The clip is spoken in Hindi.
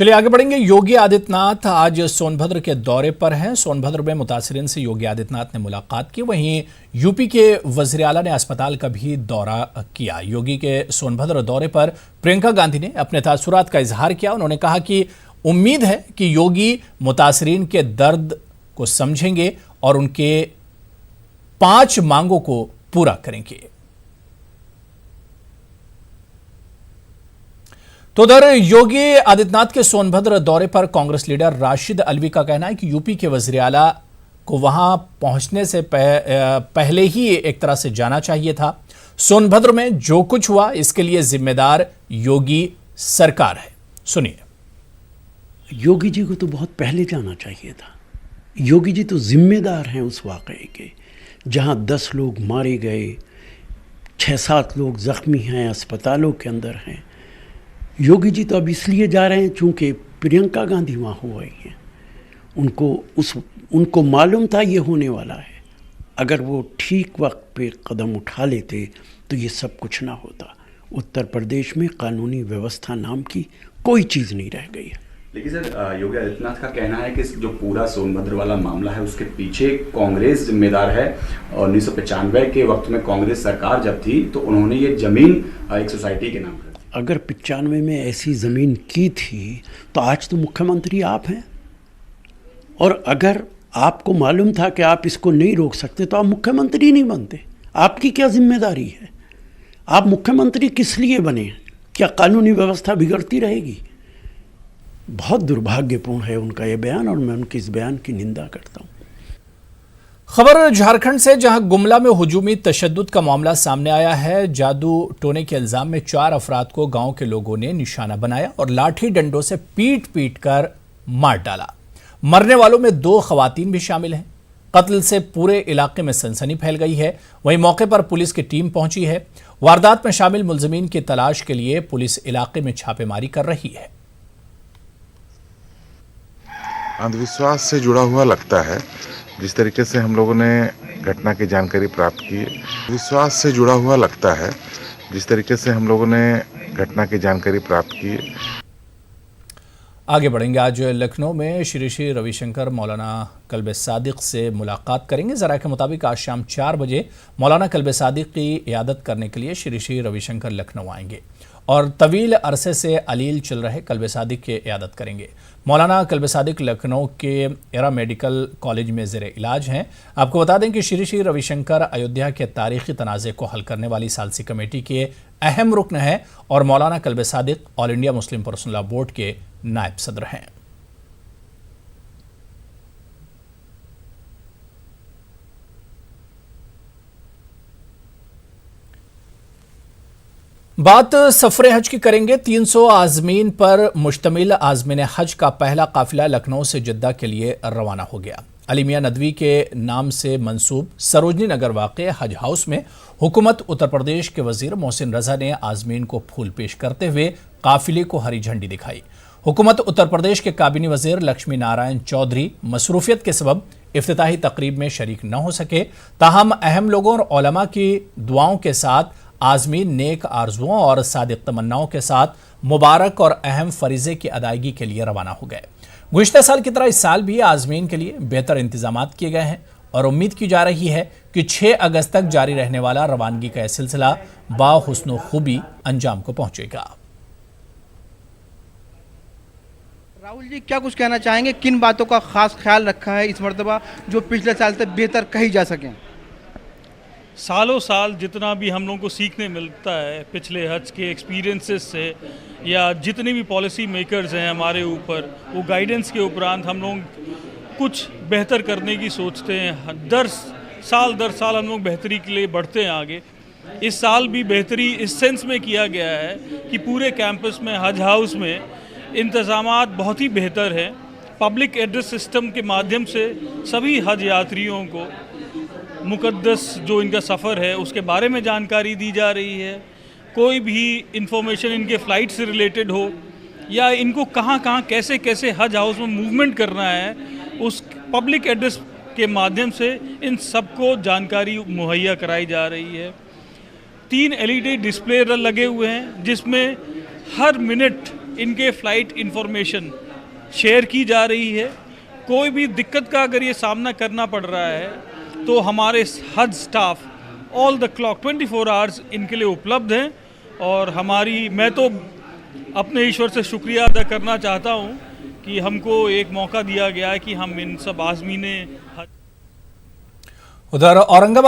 चलिए आगे बढ़ेंगे। योगी आदित्यनाथ आज सोनभद्र के दौरे पर हैं। सोनभद्र में मुतासिरीन से योगी आदित्यनाथ ने मुलाकात की। वहीं यूपी के वज़ीर आला ने अस्पताल का भी दौरा किया। योगी के सोनभद्र दौरे पर प्रियंका गांधी ने अपने तासुरात का इजहार किया। उन्होंने कहा कि उम्मीद है कि योगी मुतासिरीन के दर्द को समझेंगे और उनके 5 मांगों को पूरा करेंगे। तो उधर योगी आदित्यनाथ के सोनभद्र दौरे पर कांग्रेस लीडर राशिद अलवी का कहना है कि यूपी के वज़ीर आला को वहां पहुंचने से पहले ही एक तरह से जाना चाहिए था। सोनभद्र में जो कुछ हुआ इसके लिए जिम्मेदार योगी सरकार है। सुनिए। योगी जी को तो बहुत पहले जाना चाहिए था। योगी जी तो जिम्मेदार हैं उस वाकये के, जहां 10 लोग मारे गए, 6-7 लोग जख्मी हैं, अस्पतालों के अंदर हैं। योगी जी तो अब इसलिए जा रहे हैं चूंकि प्रियंका गांधी वहाँ हो गई हैं। उनको मालूम था ये होने वाला है। अगर वो ठीक वक्त पे कदम उठा लेते तो ये सब कुछ ना होता। उत्तर प्रदेश में कानूनी व्यवस्था नाम की कोई चीज़ नहीं रह गई है। लेकिन सर, योगी आदित्यनाथ का कहना है कि जो पूरा सोनभद्र वाला मामला है उसके पीछे कांग्रेस जिम्मेदार है। और 1995 के वक्त में कांग्रेस सरकार जब थी तो उन्होंने ये जमीन एक सोसाइटी के नाम पर। अगर 95 में ऐसी ज़मीन की थी तो आज तो मुख्यमंत्री आप हैं। और अगर आपको मालूम था कि आप इसको नहीं रोक सकते तो आप मुख्यमंत्री नहीं बनते। आपकी क्या जिम्मेदारी है? आप मुख्यमंत्री किस लिए बने? क्या कानूनी व्यवस्था बिगड़ती रहेगी? बहुत दुर्भाग्यपूर्ण है उनका यह बयान और मैं उनके इस बयान की निंदा करता हूँ। खबर झारखंड से, जहां गुमला में हुजूमी तशद्दुद का मामला सामने आया है। जादू टोने के इल्जाम में 4 अफराद को गांव के लोगों ने निशाना बनाया और लाठी डंडों से पीट कर मार डाला। मरने वालों में 2 खवातीन भी शामिल हैं। कत्ल से पूरे इलाके में सनसनी फैल गई है। वहीं मौके पर पुलिस की टीम पहुंची है। वारदात में शामिल मुलजिमीन की तलाश के लिए पुलिस इलाके में छापेमारी कर रही है। अंधविश्वास से जुड़ा हुआ लगता है। जिस तरीके से हम लोगों ने घटना की जानकारी प्राप्त की, विश्वास से जुड़ा हुआ लगता है। जिस तरीके से हम लोगों ने घटना की जानकारी प्राप्त की। आगे बढ़ेंगे। आज लखनऊ में श्री रविशंकर मौलाना कल्बे सादिक से मुलाकात करेंगे। ज़रा के मुताबिक आज शाम 4 बजे मौलाना कल्बे सादिक की इयादत करने के लिए श्री रविशंकर लखनऊ आएंगे और तवील अरसे से अलील चल रहे कल्बे सादिक की इयादत करेंगे। मौलाना कल्बे सादिक लखनऊ के एरा मेडिकल कॉलेज में ज़ेर इलाज हैं। आपको बता दें कि श्री रविशंकर अयोध्या के तारीखी तनाज़े को हल करने वाली सालसी कमेटी के अहम रुकन हैं और मौलाना Kalbe Sadiq all India Muslim personal law board के नायब सदर हैं। बात सफरे हज की करेंगे। 300 आज़मीन पर मुश्तमिल आज़मीन हज का पहला काफिला लखनऊ से जद्दा के लिए रवाना हो गया। अली मियां नदवी के नाम से मंसूब सरोजनी नगर वाक़े हज हाउस में हुकूमत उत्तर प्रदेश के वजीर मोहसिन रजा ने आज़मीन को फूल पेश करते हुए काफिले को हरी झंडी दिखाई। हुकूमत उत्तर प्रदेश के काबीनी वजीर लक्ष्मी नारायण चौधरी मसरूफियत के सबब इफ्तिताही तकरीब में शरीक न हो सके। ताहम अहम लोगों और उलमा की दुआओं के साथ आज़मीन नेक आरजुओं और सादिक तमन्नाओं के साथ मुबारक और अहम फरीज़े की अदायगी के लिए रवाना हो गए। गुज़िश्ता साल की तरह इस साल भी आज़मीन के लिए बेहतर इंतजामात किए गए हैं और उम्मीद की जा रही है कि 6 अगस्त तक जारी रहने वाला रवानगी का यह सिलसिला बाहुस्न खूबी अंजाम को पहुंचेगा। राहुल जी, क्या कुछ कहना चाहेंगे? किन बातों का खास ख्याल रखा है इस मरतबा जो पिछले साल से बेहतर कही जा सकें? सालों साल जितना भी हम लोगों को सीखने मिलता है पिछले हज के एक्सपीरियंसेस से, या जितने भी पॉलिसी मेकर्स हैं हमारे ऊपर, वो गाइडेंस के उपरांत हम लोग कुछ बेहतर करने की सोचते हैं। दर साल हम लोग बेहतरी के लिए बढ़ते हैं आगे। इस साल भी बेहतरी इस सेंस में किया गया है कि पूरे कैंपस में हज हाउस में इंतज़ामात बहुत ही बेहतर हैं। पब्लिक एड्रेस सिस्टम के माध्यम से सभी हज यात्रियों को मुकद्दस जो इनका सफ़र है उसके बारे में जानकारी दी जा रही है। कोई भी इंफॉर्मेशन इनके फ़्लाइट से रिलेटेड हो या इनको कहाँ कैसे हज हाउस में मूवमेंट करना है, उस पब्लिक एड्रेस के माध्यम से इन सबको जानकारी मुहैया कराई जा रही है। 3 LED डिस्प्ले लगे हुए हैं जिसमें हर मिनट इनके फ़्लाइट इंफॉर्मेशन शेयर की जा रही है। कोई भी दिक्कत का अगर ये सामना करना पड़ रहा है तो हमारे हज staff all the clock 24 hours इनके लिए उपलब्ध हैं। और मैं तो अपने ईश्वर से शुक्रिया अदा करना चाहता हूँ कि हमको एक मौका दिया गया है कि हम इन सब आज़मीने हज उधर औरंगाबाद